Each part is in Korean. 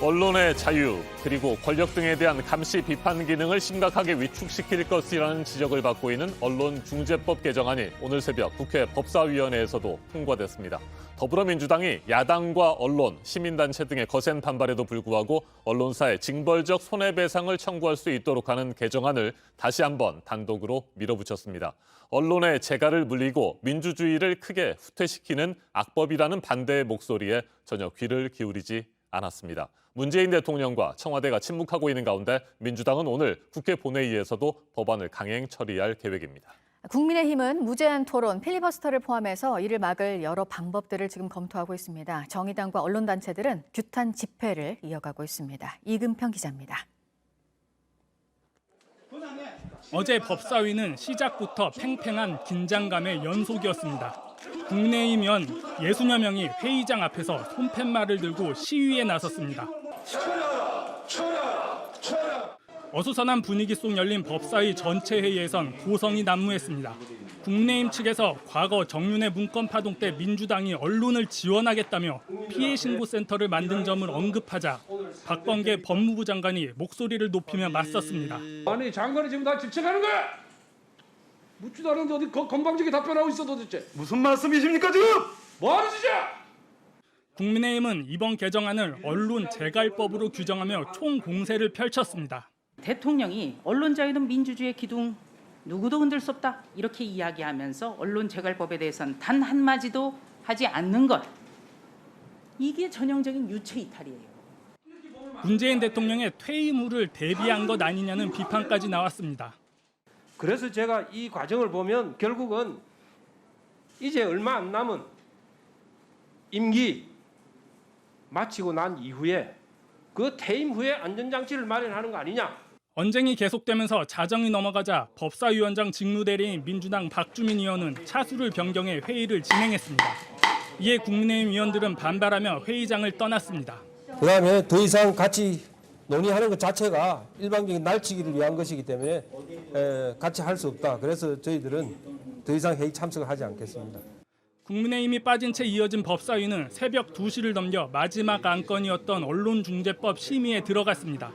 언론의 자유 그리고 권력 등에 대한 감시 비판 기능을 심각하게 위축시킬 것이라는 지적을 받고 있는 언론중재법 개정안이 오늘 새벽 국회 법사위원회에서도 통과됐습니다. 더불어민주당이 야당과 언론, 시민단체 등의 거센 반발에도 불구하고 언론사에 징벌적 손해배상을 청구할 수 있도록 하는 개정안을 다시 한번 단독으로 밀어붙였습니다. 언론의 재갈을 물리고 민주주의를 크게 후퇴시키는 악법이라는 반대의 목소리에 전혀 귀를 기울이지 않았습니다. 문재인 대통령과 청와대가 침묵하고 있는 가운데 민주당은 오늘 국회 본회의에서도 법안을 강행 처리할 계획입니다. 국민의힘은 무제한 토론, 필리버스터를 포함해서 이를 막을 여러 방법들을 지금 검토하고 있습니다. 정의당과 언론단체들은 규탄 집회를 이어가고 있습니다. 이금평 기자입니다. 어제 법사위는 시작부터 팽팽한 긴장감의 연속이었습니다. 국민의힘 연 60여 명이 회의장 앞에서 손팻말을 들고 시위에 나섰습니다. 어수선한 분위기 속 열린 법사위 전체 회의에선 고성이 난무했습니다. 국민의힘 측에서 과거 정윤회 문건 파동 때 민주당이 언론을 지원하겠다며 피해신고센터를 만든 점을 언급하자 박범계 법무부 장관이 목소리를 높이며 맞섰습니다. 아니 장관이 지금 다 집착하는 거야? 묻지도 않은데 어디 건방지게 답변하고 있어 도대체? 무슨 말씀이십니까 지금? 뭐하는 짓이야? 국민의힘은 이번 개정안을 언론 재갈법으로 규정하며 총공세를 펼쳤습니다. 대통령이 언론 자유는 민주주의의 기둥, 누구도 흔들 수 없다 이렇게 이야기하면서 언론 재갈법에 대해서는 단 한마디도 하지 않는 것, 이게 전형적인 유체 이탈이에요. 문재인 대통령의 퇴임후를 대비한 것 아니냐는 비판까지 나왔습니다. 그래서 제가 이 과정을 보면 결국은 이제 얼마 안 남은 임기 마치고 난 이후에 그 퇴임 후에 안전장치를 마련하는 거 아니냐. 언쟁이 계속되면서 자정이 넘어가자 법사위원장 직무대리인 민주당 박주민 의원은 차수를 변경해 회의를 진행했습니다. 이에 국민의힘 의원들은 반발하며 회의장을 떠났습니다. 그다음에 더 이상 같이 논의하는 것 자체가 일방적인 날치기를 위한 것이기 때문에 같이 할 수 없다. 그래서 저희들은 더 이상 회의 참석을 하지 않겠습니다. 국민의힘이 빠진 채 이어진 법사위는 새벽 2시를 넘겨 마지막 안건이었던 언론중재법 심의에 들어갔습니다.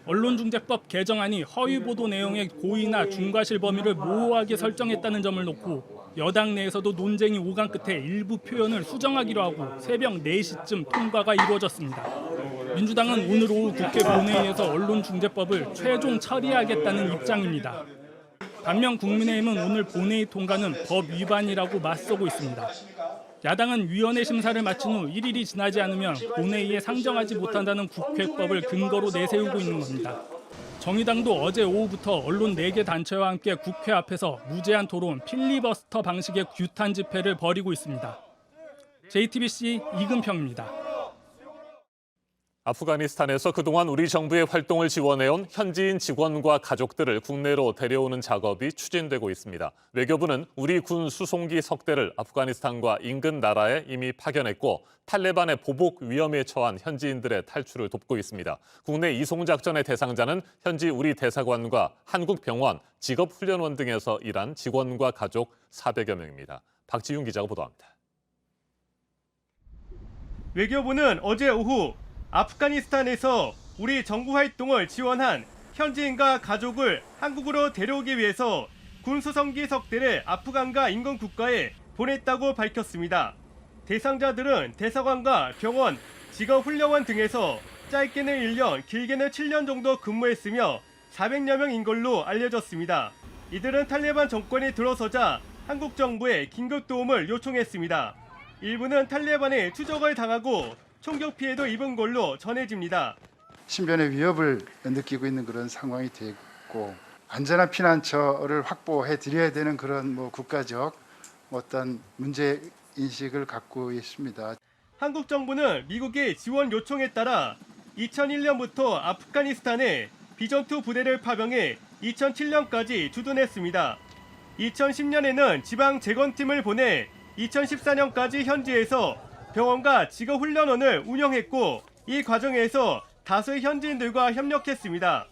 언론중재법 개정안이 허위보도 내용의 고의나 중과실 범위를 모호하게 설정했다는 점을 놓고 여당 내에서도 논쟁이 오간 끝에 일부 표현을 수정하기로 하고 새벽 4시쯤 통과가 이루어졌습니다. 민주당은 오늘 오후 국회 본회의에서 언론중재법을 최종 처리하겠다는 입장입니다. 반면 국민의힘은 오늘 본회의 통과는 법 위반이라고 맞서고 있습니다. 야당은 위원회 심사를 마친 후 1일이 지나지 않으면 본회의에 상정하지 못한다는 국회법을 근거로 내세우고 있는 겁니다. 정의당도 어제 오후부터 언론 4개 단체와 함께 국회 앞에서 무제한 토론, 필리버스터 방식의 규탄 집회를 벌이고 있습니다. JTBC 이금평입니다. 아프가니스탄에서 그동안 우리 정부의 활동을 지원해온 현지인 직원과 가족들을 국내로 데려오는 작업이 추진되고 있습니다. 외교부는 우리 군 수송기 석 대를 아프가니스탄과 인근 나라에 이미 파견했고 탈레반의 보복 위험에 처한 현지인들의 탈출을 돕고 있습니다. 국내 이송작전의 대상자는 현지 우리 대사관과 한국병원, 직업훈련원 등에서 일한 직원과 가족 400여 명입니다. 박지윤 기자가 보도합니다. 외교부는 어제 오후 아프가니스탄에서 우리 정부 활동을 지원한 현지인과 가족을 한국으로 데려오기 위해서 군수송기 석 대를 아프간과 인근 국가에 보냈다고 밝혔습니다. 대상자들은 대사관과 병원, 직업훈련원 등에서 짧게는 1년, 길게는 7년 정도 근무했으며 400여 명인 걸로 알려졌습니다. 이들은 탈레반 정권이 들어서자 한국 정부에 긴급 도움을 요청했습니다. 일부는 탈레반에 추적을 당하고 총격 피해도 입은 걸로 전해집니다. 신변의 위협을 느끼고 있는 그런 상황이 됐고 안전한 피난처를 확보해 드려야 되는 그런 국가적 어떤 문제 인식을 갖고 있습니다. 한국 정부는 미국의 지원 요청에 따라 2001년부터 아프가니스탄에 비전투 부대를 파병해 2007년까지 주둔했습니다. 2010년에는 지방 재건팀을 보내 2014년까지 현지에서 병원과 직업훈련원을 운영했고 이 과정에서 다수의 현지인들과 협력했습니다.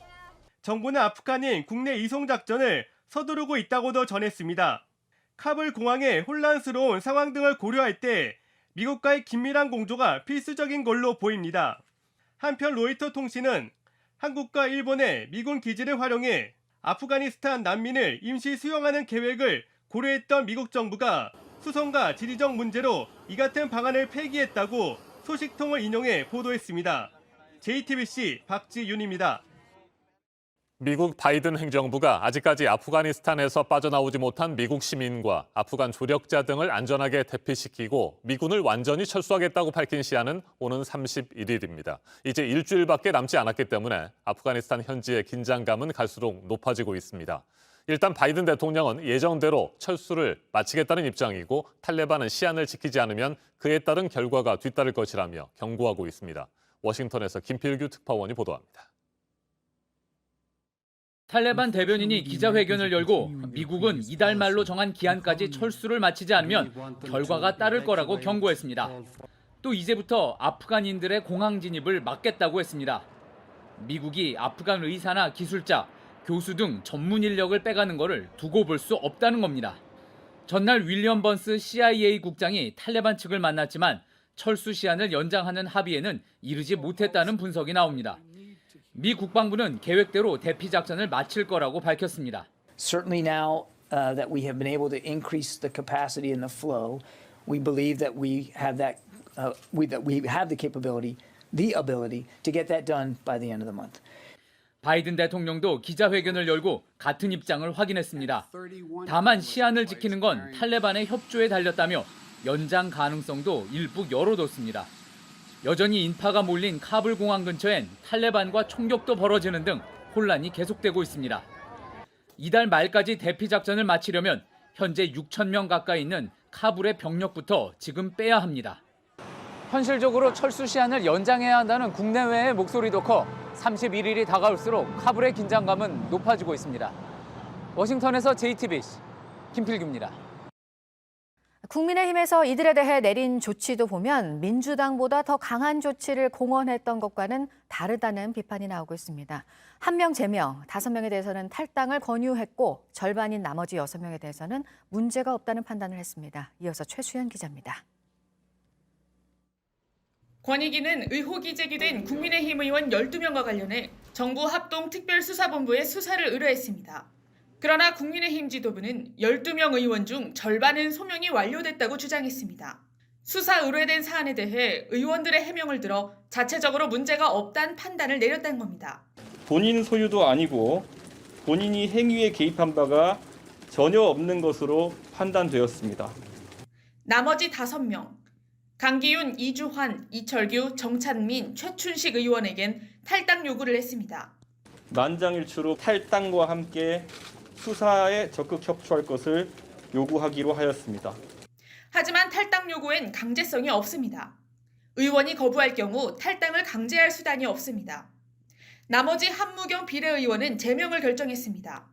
정부는 아프간인 국내 이송작전을 서두르고 있다고도 전했습니다. 카불 공항의 혼란스러운 상황 등을 고려할 때 미국과의 긴밀한 공조가 필수적인 걸로 보입니다. 한편 로이터 통신은 한국과 일본의 미군 기지를 활용해 아프가니스탄 난민을 임시 수용하는 계획을 고려했던 미국 정부가 수송과 지리적 문제로 이 같은 방안을 폐기했다고 소식통을 인용해 보도했습니다. JTBC 박지윤입니다. 미국 바이든 행정부가 아직까지 아프가니스탄에서 빠져나오지 못한 미국 시민과 아프간 조력자 등을 안전하게 대피시키고 미군을 완전히 철수하겠다고 밝힌 시한은 오는 31일입니다. 이제 일주일밖에 남지 않았기 때문에 아프가니스탄 현지의 긴장감은 갈수록 높아지고 있습니다. 일단 바이든 대통령은 예정대로 철수를 마치겠다는 입장이고 탈레반은 시한을 지키지 않으면 그에 따른 결과가 뒤따를 것이라며 경고하고 있습니다. 워싱턴에서 김필규 특파원이 보도합니다. 탈레반 대변인이 기자회견을 열고 미국은 이달 말로 정한 기한까지 철수를 마치지 않으면 결과가 따를 거라고 경고했습니다. 또 이제부터 아프간인들의 공항 진입을 막겠다고 했습니다. 미국이 아프간 의사나 기술자, 교수 등 전문 인력을 빼가는 것을 두고 볼 수 없다는 겁니다. 전날 윌리엄 번스 CIA 국장이 탈레반 측을 만났지만 철수 시한을 연장하는 합의에는 이르지 못했다는 분석이 나옵니다. 미 국방부는 계획대로 대피 작전을 마칠 거라고 밝혔습니다. Certainly now that we have been able to increase the capacity and the flow, we believe that we have the capability, the ability to get that done by the end of the month. 바이든 대통령도 기자회견을 열고 같은 입장을 확인했습니다. 다만 시한을 지키는 건 탈레반의 협조에 달렸다며 연장 가능성도 일부 열어뒀습니다. 여전히 인파가 몰린 카불 공항 근처엔 탈레반과 총격도 벌어지는 등 혼란이 계속되고 있습니다. 이달 말까지 대피 작전을 마치려면 현재 6천 명 가까이 있는 카불의 병력부터 지금 빼야 합니다. 현실적으로 철수 시한을 연장해야 한다는 국내외의 목소리도 커 31일이 다가올수록 카불의 긴장감은 높아지고 있습니다. 워싱턴에서 JTBC 김필규입니다. 국민의힘에서 이들에 대해 내린 조치도 보면 민주당보다 더 강한 조치를 공언했던 것과는 다르다는 비판이 나오고 있습니다. 1명 제명, 5명에 대해서는 탈당을 권유했고 절반인 나머지 6명에 대해서는 문제가 없다는 판단을 했습니다. 이어서 최수연 기자입니다. 권익위는 의혹이 제기된 국민의힘 의원 12명과 관련해 정부 합동특별수사본부에 수사를 의뢰했습니다. 그러나 국민의힘 지도부는 12명 의원 중 절반은 소명이 완료됐다고 주장했습니다. 수사 의뢰된 사안에 대해 의원들의 해명을 들어 자체적으로 문제가 없다는 판단을 내렸다는 겁니다. 본인 소유도 아니고 본인이 행위에 개입한 바가 전혀 없는 것으로 판단되었습니다. 나머지 5명, 강기윤, 이주환, 이철규, 정찬민, 최춘식 의원에겐 탈당 요구를 했습니다. 만장일치로 탈당과 함께 수사에 적극 협조할 것을 요구하기로 하였습니다. 하지만 탈당 요구엔 강제성이 없습니다. 의원이 거부할 경우 탈당을 강제할 수단이 없습니다. 나머지 한무경 비례의원은 제명을 결정했습니다.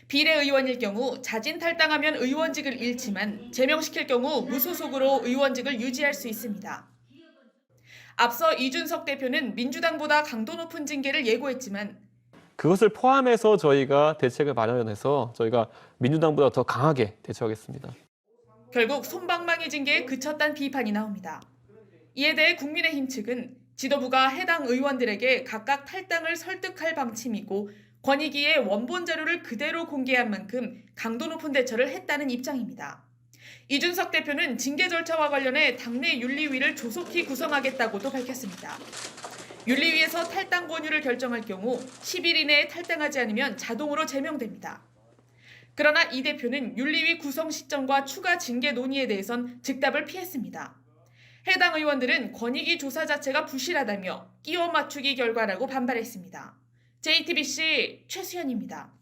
비례의원일 경우 자진 탈당하면 의원직을 잃지만 제명시킬 경우 무소속으로 의원직을 유지할 수 있습니다. 앞서 이준석 대표는 민주당보다 강도 높은 징계를 예고했지만 그것을 포함해서 저희가 대책을 마련해서 저희가 민주당보다 더 강하게 대처하겠습니다. 결국 솜방망이 징계에 그쳤다는 비판이 나옵니다. 이에 대해 국민의힘 측은 지도부가 해당 의원들에게 각각 탈당을 설득할 방침이고 권익위의 원본 자료를 그대로 공개한 만큼 강도 높은 대처를 했다는 입장입니다. 이준석 대표는 징계 절차와 관련해 당내 윤리위를 조속히 구성하겠다고도 밝혔습니다. 윤리위에서 탈당 권유를 결정할 경우 10일 이내에 탈당하지 않으면 자동으로 제명됩니다. 그러나 이 대표는 윤리위 구성 시점과 추가 징계 논의에 대해선 즉답을 피했습니다. 해당 의원들은 권익위 조사 자체가 부실하다며 끼워 맞추기 결과라고 반발했습니다. JTBC 최수연입니다.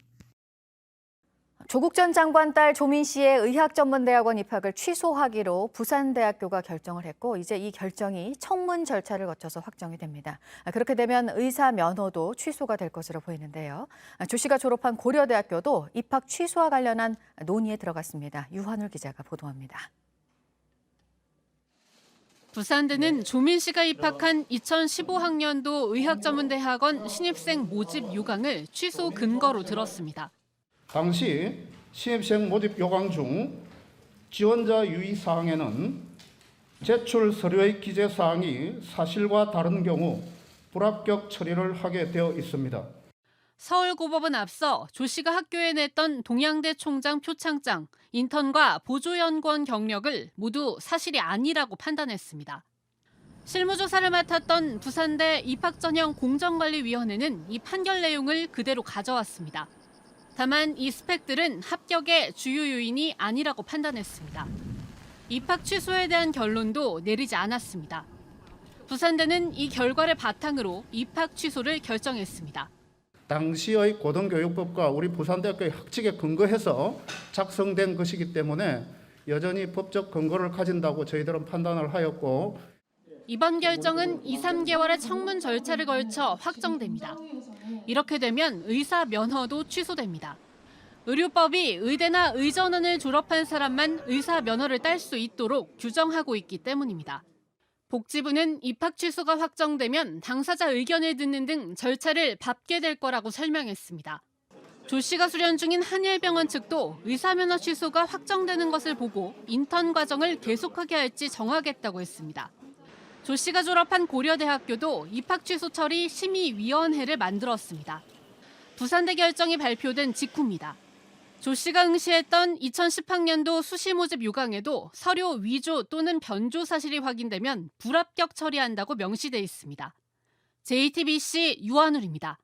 조국 전 장관 딸 조민 씨의 의학전문대학원 입학을 취소하기로 부산대학교가 결정을 했고 이제 이 결정이 청문 절차를 거쳐서 확정이 됩니다. 그렇게 되면 의사 면허도 취소가 될 것으로 보이는데요. 조 씨가 졸업한 고려대학교도 입학 취소와 관련한 논의에 들어갔습니다. 유한울 기자가 보도합니다. 부산대는 조민 씨가 입학한 2015학년도 의학전문대학원 신입생 모집 요강을 취소 근거로 들었습니다. 당시 신입생 모집 요강 중 지원자 유의 사항에는 제출 서류의 기재 사항이 사실과 다른 경우 불합격 처리를 하게 되어 있습니다. 서울고법은 앞서 조 씨가 학교에 냈던 동양대 총장 표창장, 인턴과 보조연구원 경력을 모두 사실이 아니라고 판단했습니다. 실무조사를 맡았던 부산대 입학전형 공정관리위원회는 이 판결 내용을 그대로 가져왔습니다. 다만 이 스펙들은 합격의 주요 요인이 아니라고 판단했습니다. 입학 취소에 대한 결론도 내리지 않았습니다. 부산대는 이 결과를 바탕으로 입학 취소를 결정했습니다. 당시의 고등교육법과 우리 부산대학교의 학칙에 근거해서 작성된 것이기 때문에 여전히 법적 근거를 가진다고 저희들은 판단을 하였고, 이번 결정은 2, 3개월의 청문 절차를 걸쳐 확정됩니다. 이렇게 되면 의사 면허도 취소됩니다. 의료법이 의대나 의전원을 졸업한 사람만 의사 면허를 딸 수 있도록 규정하고 있기 때문입니다. 복지부는 입학 취소가 확정되면 당사자 의견을 듣는 등 절차를 밟게 될 거라고 설명했습니다. 조 씨가 수련 중인 한일병원 측도 의사면허 취소가 확정되는 것을 보고 인턴 과정을 계속하게 할지 정하겠다고 했습니다. 조 씨가 졸업한 고려대학교도 입학 취소 처리 심의위원회를 만들었습니다. 부산대 결정이 발표된 직후입니다. 조 씨가 응시했던 2010학년도 수시 모집 요강에도 서류 위조 또는 변조 사실이 확인되면 불합격 처리한다고 명시돼 있습니다. JTBC 유한울입니다.